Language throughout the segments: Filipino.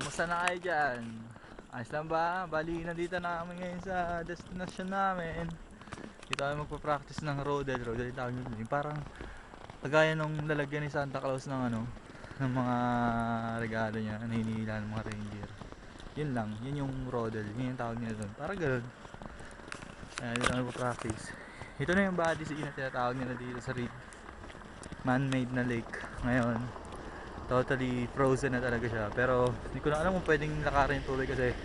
Kamusta na kayo dyan? Ayos lang ba? Bali, nandito na kami ngayon sa destination namin. Dito kami magpa-practice ng rodel. Rodel tawag nyo. Parang kagaya nung lalagyan ni Santa Claus ng ano, ng mga regalo niya na hinihila ng mga reindeer. Yun lang, yun yung rodel. Yun yung tawag nila doon. Parang gano'n. Ayan, dito kami magpa-practice. Ito na yung body sea na tinatawag nila dito sa Reed. Man-made na lake. Ngayon, totally frozen na talaga siya, pero hindi ko na alam kung pwedeng lakarin tuloy kasi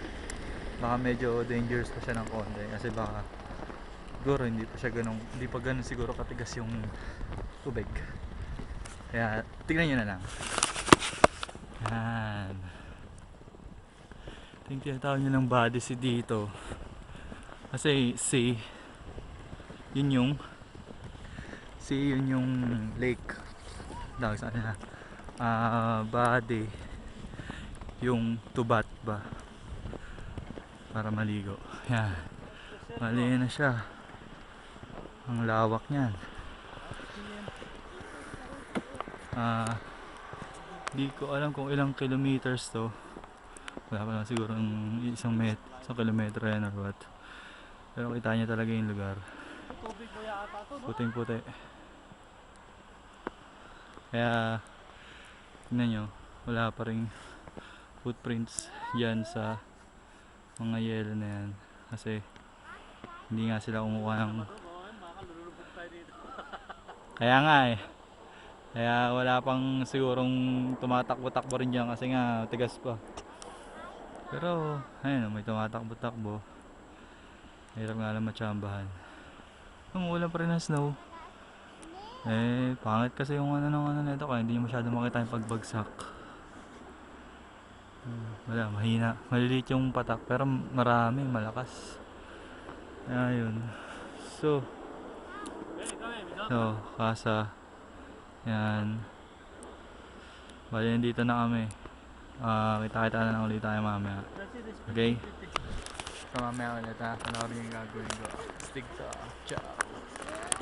baka medyo dangerous pa siya ng konti kasi baka siguro hindi pa siya ganun, hindi pa ganun siguro katigas yung tubig, kaya tignan nyo na lang. Yan, tingin tinatawag nyo ng body sea dito kasi yun yung lake dahil sa na body yung tubat ba para maligo. Yan, mali na siya, ang lawak niyan. Di ko alam kung ilang kilometers to, wala pa lang siguro isang kilometro yan or what, pero kita niya talaga yung lugar, puting puti, kaya tignan nyo, wala pa ring footprints yan sa mga yelo na yan kasi hindi nga sila kumukuha ng kaya nga kaya wala pang sigurong tumatakbo-takbo rin dyan kasi nga tigas pa, pero ayun, may tumatakbo-takbo, hirap nga lang matsambahan. Umuulan pa rin ng snow, pangit kasi yung ano nito kaya hindi masyado makita yung pagbagsak. Wala, mahina, maliliit yung patak pero marami, malakas. Ayun, so kasa yan, bali nandito na kami. Kita-kita na lang ulit tayo mamaya, okay? So mamaya ulit panoorin yung gagawin ko. Stig to, ciao.